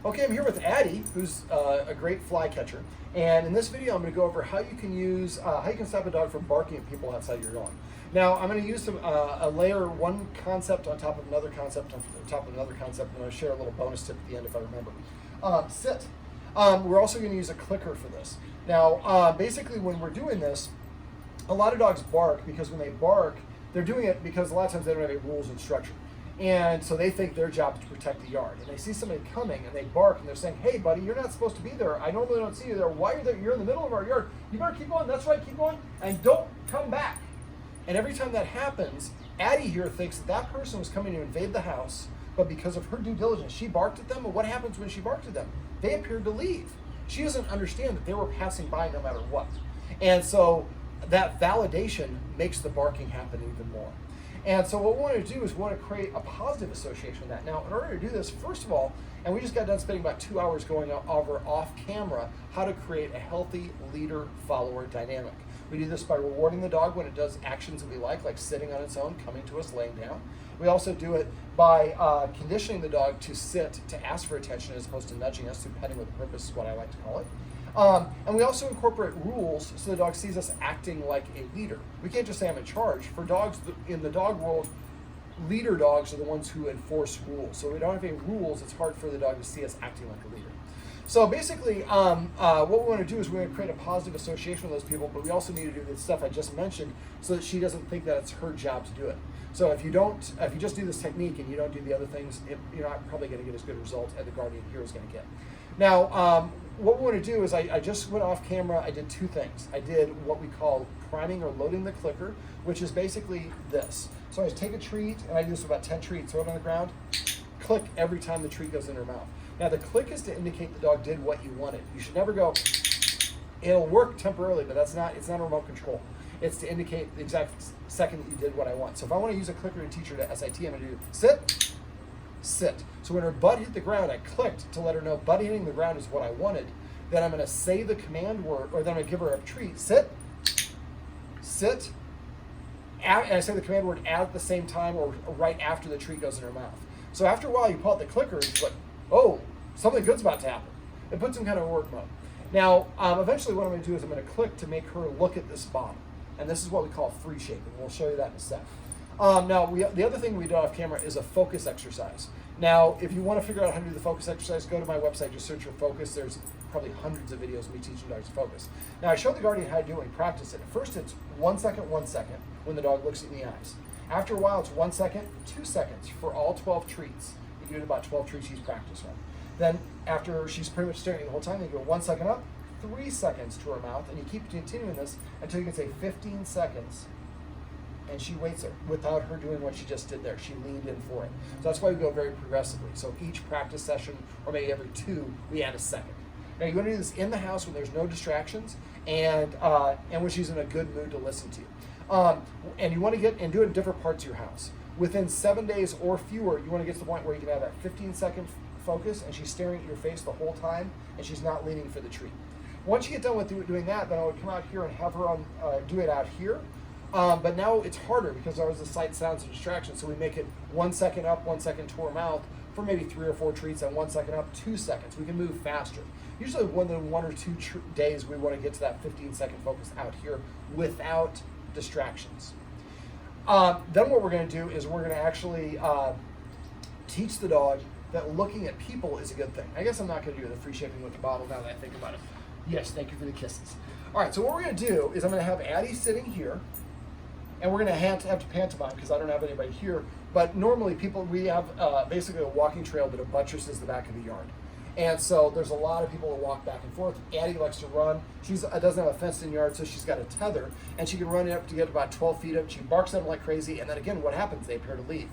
Okay, I'm here with Addy, who's a great fly catcher, and in this video I'm going to go over how you can stop a dog from barking at people outside your yard. Now I'm going to use a layer one concept on top of another concept on top of another concept, and I'm going to share a little bonus tip at the end if I remember. Sit. We're also going to use a clicker for this. Now basically when we're doing this, a lot of dogs bark because when they bark, they're doing it because a lot of times they don't have any rules and structure. And so they think their job is to protect the yard. And they see somebody coming and they bark and they're saying, hey buddy, you're not supposed to be there. I normally don't see you there. Why are you there? You're in the middle of our yard. You better keep going. That's right, keep going. And don't come back. And every time that happens, Addy here thinks that person was coming to invade the house, but because of her due diligence, she barked at them. But what happens when she barked at them? They appeared to leave. She doesn't understand that they were passing by no matter what. And so that validation makes the barking happen even more. And so what we want to do is we want to create a positive association with that. Now, in order to do this, first of all, and we just got done spending about 2 hours going over off camera how to create a healthy leader-follower dynamic. We do this by rewarding the dog when it does actions that we like sitting on its own, coming to us, laying down. We also do it by conditioning the dog to sit, to ask for attention as opposed to nudging us, through petting with a purpose is what I like to call it. And we also incorporate rules so the dog sees us acting like a leader. We can't just say I'm in charge. For dogs in the dog world, leader dogs are the ones who enforce rules. So we don't have any rules, it's hard for the dog to see us acting like a leader. So basically, what we want to do is we're going to create a positive association with those people, but we also need to do the stuff I just mentioned so that she doesn't think that it's her job to do it. So if you just do this technique and you don't do the other things, you're not probably going to get as good a result as the guardian here is going to get. Now, what we want to do is I just went off camera. I did two things. I did what we call priming or loading the clicker, which is basically this. So I just take a treat, and I do this with about 10 treats, throw it on the ground, click every time the treat goes in her mouth. Now the click is to indicate the dog did what you wanted. You should never go, it'll work temporarily, but it's not a remote control. It's to indicate the exact second that you did what I want. So if I want to use a clicker to teach her to SIT, I'm going to do sit, sit. So when her butt hit the ground, I clicked to let her know butt hitting the ground is what I wanted. Then I'm going to say the command word, or then I'm going to give her a treat. Sit, sit, and I say the command word at the same time or right after the treat goes in her mouth. So after a while, you pull out the clicker and she's like, oh, something good's about to happen. It puts them kind of in work mode. Now, eventually what I'm going to do is I'm going to click to make her look at this bottom. And this is what we call free shape, and we'll show you that in a sec. Now, the other thing we do off camera is a focus exercise. Now, if you want to figure out how to do the focus exercise, go to my website, just search for focus. There's probably hundreds of videos of me teaching dogs to focus. Now, I showed the guardian how to do it and practice it. At first, it's 1 second, 1 second when the dog looks in the eyes. After a while, it's 1 second, 2 seconds for all 12 treats. You do it about 12 treats she's practiced on. Then, after she's pretty much staring the whole time, you go 1 second up, 3 seconds to her mouth, and you keep continuing this until you can say 15 seconds. And she waits there without her doing what she just did there. She leaned in for it. So that's why we go very progressively. So each practice session, or maybe every 2, we add a second. Now you want to do this in the house when there's no distractions and when she's in a good mood to listen to you. And you want to do it in different parts of your house. Within 7 days or fewer, you want to get to the point where you can have that 15-second focus and she's staring at your face the whole time and she's not leaning for the treat. Once you get done with doing that, then I would come out here and have her do it out here. But now it's harder because there was the sight, sounds, and distractions. So we make it 1 second up, 1 second to her mouth for maybe 3 or 4 treats, and 1 second up, 2 seconds. We can move faster. Usually within 1 or 2 days, we want to get to that 15-second focus out here without distractions. Then what we're going to do is we're going to actually teach the dog that looking at people is a good thing. I guess I'm not going to do the free shaping with the bottle now that I think about it. Yes, thank you for the kisses. All right, so what we're going to do is I'm going to have Addy sitting here, and we're going to have to pantomime because I don't have anybody here. But normally we have basically a walking trail that buttresses the back of the yard. And so there's a lot of people that walk back and forth. Addy likes to run. She doesn't have a fenced-in yard, so she's got a tether, and she can run up to get about 12 feet up. She barks at them like crazy, and then again, what happens? They appear to leave.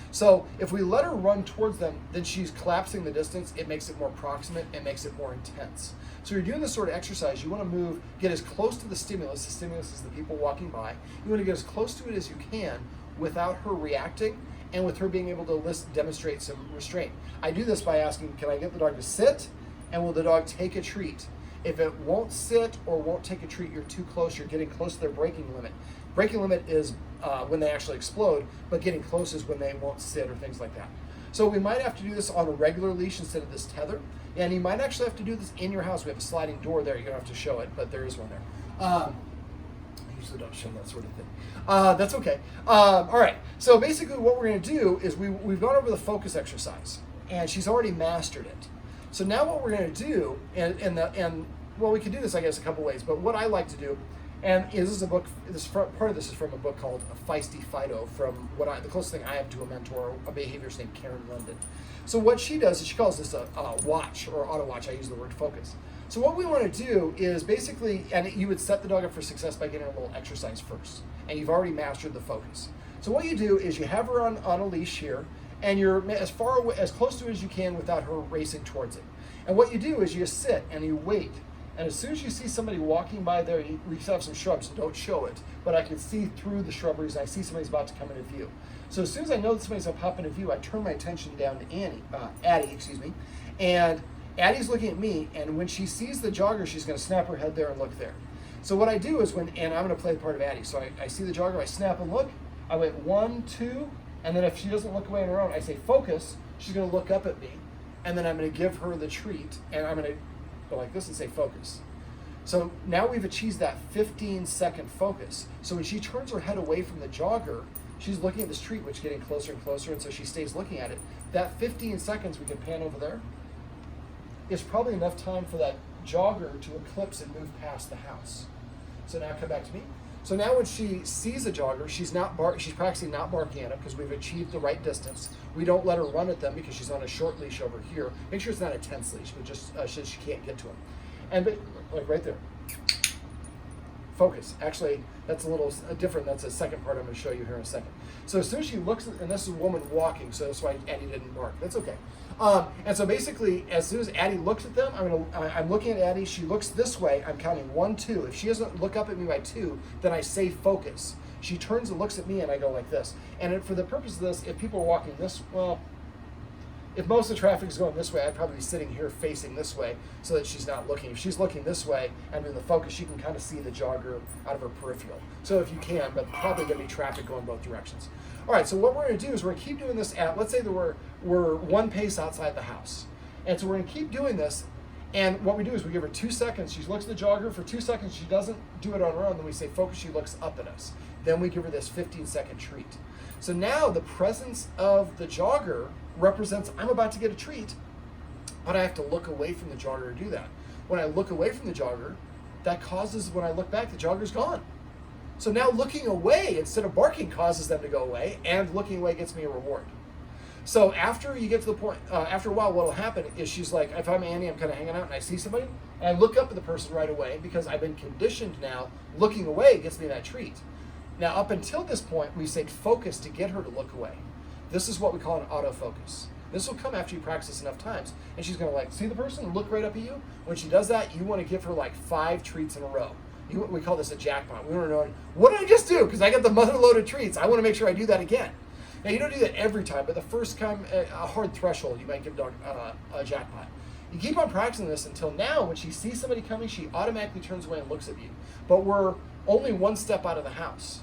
So if we let her run towards them, then she's collapsing the distance. It makes it more proximate. It makes it more intense. So you're doing this sort of exercise. You want to get as close to the stimulus. The stimulus is the people walking by. You want to get as close to it as you can without her reacting and with her being able to demonstrate some restraint. I do this by asking, can I get the dog to sit? And will the dog take a treat? If it won't sit or won't take a treat, you're too close. You're getting close to their braking limit. Braking limit is when they actually explode, but getting close is when they won't sit or things like that. So we might have to do this on a regular leash instead of this tether. And you might actually have to do this in your house. We have a sliding door there. You don't have to show it, but there is one there. I usually don't show that sort of thing. That's okay. All right. So basically what we're going to do is we've gone over the focus exercise, and she's already mastered it. So now what we're going to do, well, we can do this, I guess, a couple ways, but what I like to do, and this is a book, part of this is from a book called Feisty Fido, from the closest thing I have to a mentor, a behaviorist named Karen London. So what she does is she calls this a watch, or auto watch. I use the word focus. So what we want to do is basically, and you would set the dog up for success by getting a little exercise first, and you've already mastered the focus. So what you do is you have her on a leash here, and you're as far away, as close to it as you can without her racing towards it. And what you do is you sit and you wait. And as soon as you see somebody walking by there, we still have some shrubs, so don't show it, but I can see through the shrubberies, and I see somebody's about to come into view. So as soon as I know that somebody's going to pop into view, I turn my attention down to Addie, and Addie's looking at me, and when she sees the jogger, she's going to snap her head there and look there. So what I do is and I'm going to play the part of Addie, so I see the jogger, I snap and look, I wait 1, 2, and then if she doesn't look away on her own, I say focus, she's going to look up at me, and then I'm going to give her the treat, and I'm going to go like this and say focus. So now we've achieved that 15-second focus. So when she turns her head away from the jogger, she's looking at this treat, which is getting closer and closer, and so she stays looking at it. That 15 seconds we can pan over there is probably enough time for that jogger to eclipse and move past the house. So now come back to me. So now when she sees a jogger, she's practicing not barking at him because we've achieved the right distance. We don't let her run at them because she's on a short leash over here. Make sure it's not a tense leash, but just so she can't get to him. And like right there. Focus. Actually, that's a little different. That's a second part I'm going to show you here in a second. So as soon as she looks, and this is a woman walking, so that's why Addie didn't bark. That's okay. And so basically, as soon as Addie looks at them, I'm looking at Addie. She looks this way. I'm counting 1, 2. If she doesn't look up at me by 2, then I say focus. She turns and looks at me, and I go like this. And for the purpose of this, if people are walking this, well, if most of the traffic is going this way, I'd probably be sitting here facing this way so that she's not looking. If she's looking this way and in the focus, she can kind of see the jogger out of her peripheral. So if you can, but probably going to be traffic going both directions. All right, so what we're going to do is we're going to keep doing this at, let's say that we're 1 pace outside the house. And so we're going to keep doing this. And what we do is we give her 2 seconds. She looks at the jogger for 2 seconds. She doesn't do it on her own. Then we say focus. She looks up at us. Then we give her this 15-second treat. So now the presence of the jogger represents I'm about to get a treat, but I have to look away from the jogger to do that. When I look away from the jogger, that causes, when I look back, the jogger's gone. So now looking away instead of barking causes them to go away, and looking away gets me a reward. So after you get to the point, after a while, what will happen is she's like, if I'm Annie, I'm kind of hanging out and I see somebody, and I look up at the person right away because I've been conditioned now, looking away gets me that treat. Now up until this point, we said focus to get her to look away. This is what we call an autofocus. This will come after you practice enough times. And she's going to like see the person and look right up at you. When she does that, you want to give her like 5 treats in a row. We call this a jackpot. We want to know, what did I just do? Because I got the mother load of treats. I want to make sure I do that again. Now, you don't do that every time, but the first time, a hard threshold, you might give the dog a jackpot. You keep on practicing this until now, when she sees somebody coming, she automatically turns away and looks at you. But we're only 1 step out of the house.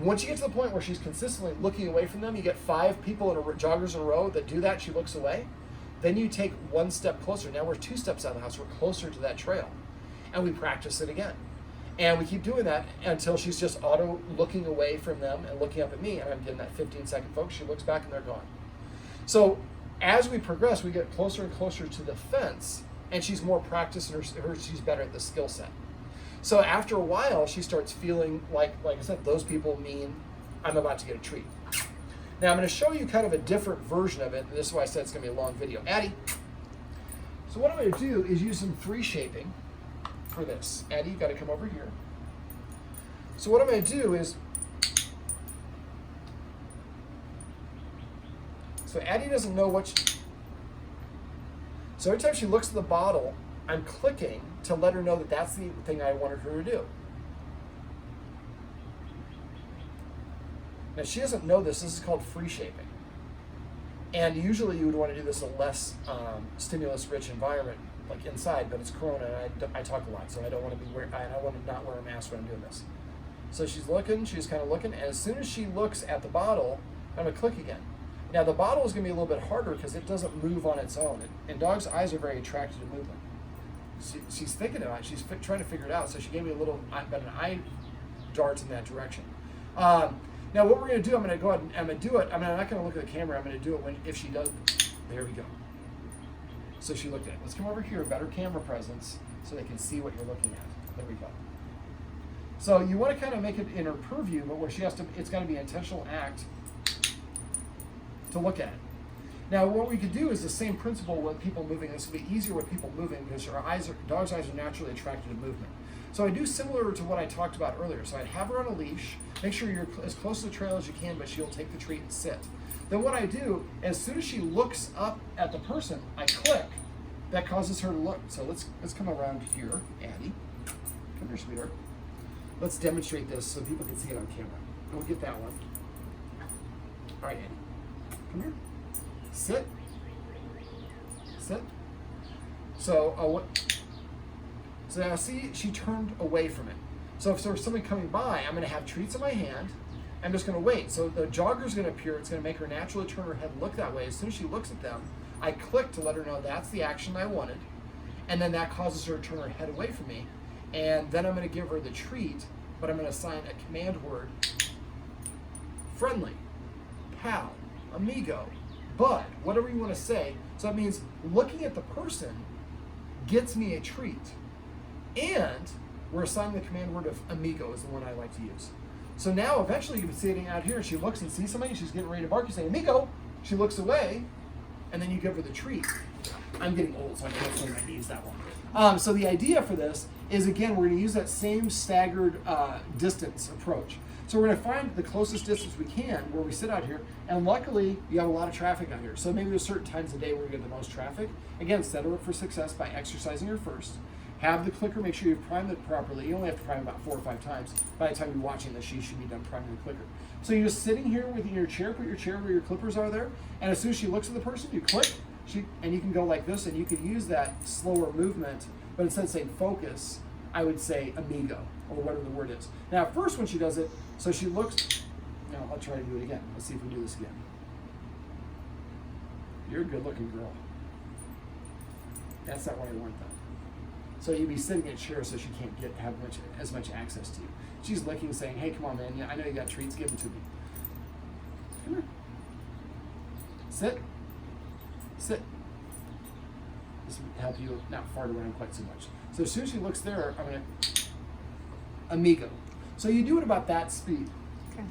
Once you get to the point where she's consistently looking away from them, you get 5 people joggers in a row that do that, she looks away, then you take 1 step closer. Now we're 2 steps out of the house, we're closer to that trail. And we practice it again. And we keep doing that until she's just auto looking away from them and looking up at me, and I'm getting that 15-second focus. She looks back and they're gone. So as we progress, we get closer and closer to the fence, and she's more practiced and she's better at the skill set. So after a while, she starts feeling like I said, those people mean I'm about to get a treat. Now I'm going to show you kind of a different version of it. And this is why I said it's going to be a long video. Addie. So what I'm going to do is use some 3 shaping for this. Addie, you've got to come over here. So what I'm going to do is, so Addie doesn't know so every time she looks at the bottle, I'm clicking to let her know that that's the thing I wanted her to do. Now she doesn't know this. This is called free shaping. And usually you would want to do this in a less stimulus-rich environment, like inside, but it's Corona and I talk a lot, so I don't want to I want to not wear a mask when I'm doing this. So she's looking, she's kind of looking, and as soon as she looks at the bottle, I'm going to click again. Now the bottle is going to be a little bit harder because it doesn't move on its own. And dogs' eyes are very attracted to movement. She's thinking about it. She's trying to figure it out. So she gave me a little, but an eye darts in that direction. Now what we're going to do, I'm going to go ahead and I'm going to do it. I'm not going to look at the camera. I'm going to do it if she does. There we go. So she looked at it. Let's come over here, better camera presence, so they can see what you're looking at. There we go. So you want to kind of make it in her purview, but where she has to, it's got to be an intentional act to look at it. Now what we could do is the same principle with people moving. This would be easier with people moving because dog's eyes are naturally attracted to movement. So I do similar to what I talked about earlier. So I'd have her on a leash, make sure you're as close to the trail as you can, but she'll take the treat and sit. Then what I do, as soon as she looks up at the person, I click. That causes her to look. So let's come around here, Addie. Come here, sweetheart. Let's demonstrate this so people can see it on camera. We'll get that one. All right, Addie. Come here. Sit. Sit. So so now see, she turned away from it. So if there's somebody coming by, I'm going to have treats in my hand. I'm just going to wait. So the jogger's going to appear. It's going to make her naturally turn her head and look that way. As soon as she looks at them, I click to let her know that's the action I wanted. And then that causes her to turn her head away from me. And then I'm going to give her the treat, but I'm going to assign a command word. Friendly, pal, amigo, bud, whatever you want to say. So that means looking at the person gets me a treat. And we're assigning the command word of amigo is the one I like to use. So now eventually you'll be sitting out here and she looks and sees somebody, she's getting ready to bark, you say, amigo. She looks away, and then you give her the treat. I'm getting old, so I can't swing my knees that long. So the idea for this is, again, we're going to use that same staggered distance approach. So we're going to find the closest distance we can where we sit out here, and luckily you have a lot of traffic out here. So maybe there's certain times of the day where you get the most traffic. Again, set her up for success by exercising her first. Have the clicker, make sure you've primed it properly. You only have to prime about 4 or 5 times. By the time you're watching this, she should be done priming the clicker. So you're just sitting here with your chair, put your chair where your clippers are there, and as soon as she looks at the person, you click, and you can go like this, and you could use that slower movement, but instead of saying focus, I would say amigo, or whatever the word is. Now, at first when she does it, so she looks, now I'll try to do it again. Let's see if we do this again. You're a good looking girl. That's not what I want though. So you'd be sitting in a chair so she can't have as much access to you. She's licking, saying, hey, come on, man. Yeah, I know you got treats. Give them to me. Come here. Sit. Sit. This will help you not fart around quite so much. So as soon as she looks there, I'm going to, amigo. So you do it about that speed. Okay.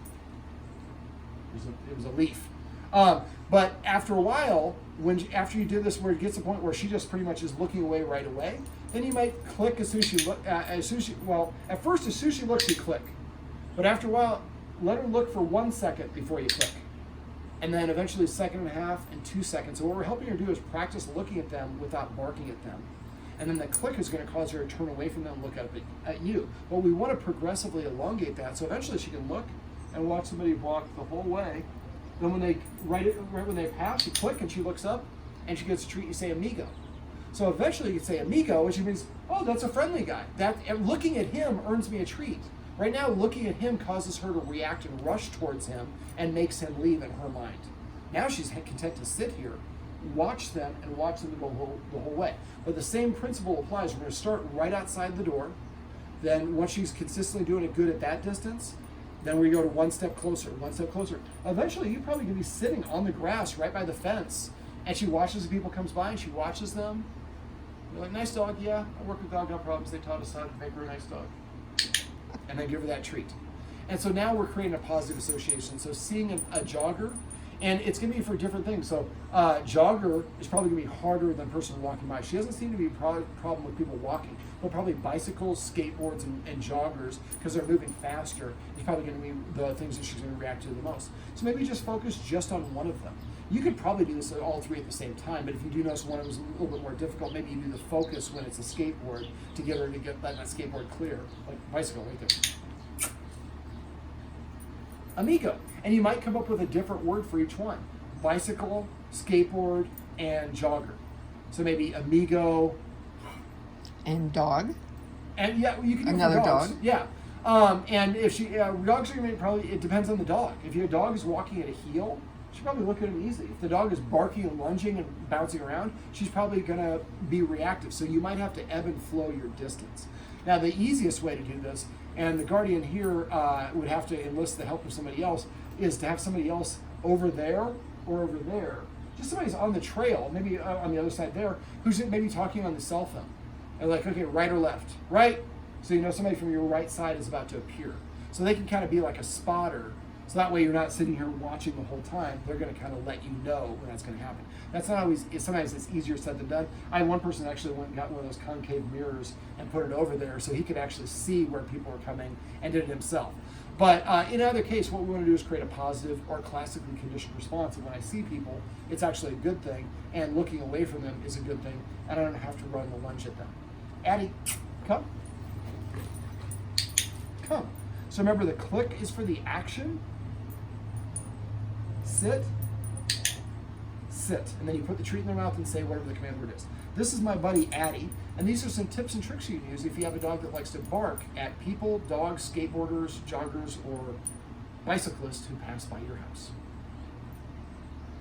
It was a leaf. But after a while, after you do this where it gets to the point where she just pretty much is looking away right away, then you might click as soon as she look. At first, as soon as she looks, you click. But after a while, let her look for 1 second before you click. And then eventually 1.5 seconds and 2 seconds. So what we're helping her do is practice looking at them without barking at them. And then the click is going to cause her to turn away from them and look up at you. But we want to progressively elongate that. So eventually she can look and watch somebody walk the whole way. Then when they right when they pass, you click and she looks up and she gets a treat. You say amigo. So eventually you can say amigo, which means, oh, that's a friendly guy. That looking at him earns me a treat. Right now, looking at him causes her to react and rush towards him and makes him leave in her mind. Now she's content to sit here, watch them, and watch them go the whole way. But the same principle applies. We're going to start right outside the door. Then once she's consistently doing it good at that distance, then we go to 1 step closer, 1 step closer. Eventually, you're probably going to be sitting on the grass right by the fence, and she watches the people comes by, and she watches them. You're like, nice dog, yeah. I work with dog, no problems. They taught us how to make her a nice dog. And then give her that treat. And so now we're creating a positive association. So seeing a jogger, and it's going to be for different things. So jogger is probably going to be harder than a person walking by. She doesn't seem to be a problem with people walking, but probably bicycles, skateboards, and joggers, because they're moving faster, is probably going to be the things that she's going to react to the most. So maybe just focus just on one of them. You could probably do this all 3 at the same time, but if you do notice one was a little bit more difficult, maybe you do the focus when it's a skateboard to get her to get that skateboard clear, like bicycle right there. Amigo. And you might come up with a different word for each one. Bicycle, skateboard, and jogger. So maybe amigo. And dog. And yeah, you can do another dogs. dog. Yeah. And if dogs are going to probably, it depends on the dog. If your dog is walking at a heel, she'll probably look at him easily. If the dog is barking and lunging and bouncing around, she's probably going to be reactive. So you might have to ebb and flow your distance. Now, the easiest way to do this, and the guardian here would have to enlist the help of somebody else, is to have somebody else over there or over there. Just somebody's on the trail, maybe on the other side there, who's maybe talking on the cell phone. And like, okay, right or left? Right? So you know somebody from your right side is about to appear. So they can kind of be like a spotter. So that way you're not sitting here watching the whole time. They're going to kind of let you know when that's going to happen. That's not always, sometimes it's easier said than done. I had one person actually went and got one of those concave mirrors and put it over there so he could actually see where people are coming and did it himself. But in either case, what we want to do is create a positive or classically conditioned response. And when I see people, it's actually a good thing. And looking away from them is a good thing. And I don't have to run the lunge at them. Addie, come. Come. So remember, the click is for the action. Sit, sit, and then you put the treat in their mouth and say whatever the command word is. This is my buddy Addy, and these are some tips and tricks you can use if you have a dog that likes to bark at people, dogs, skateboarders, joggers, or bicyclists who pass by your house.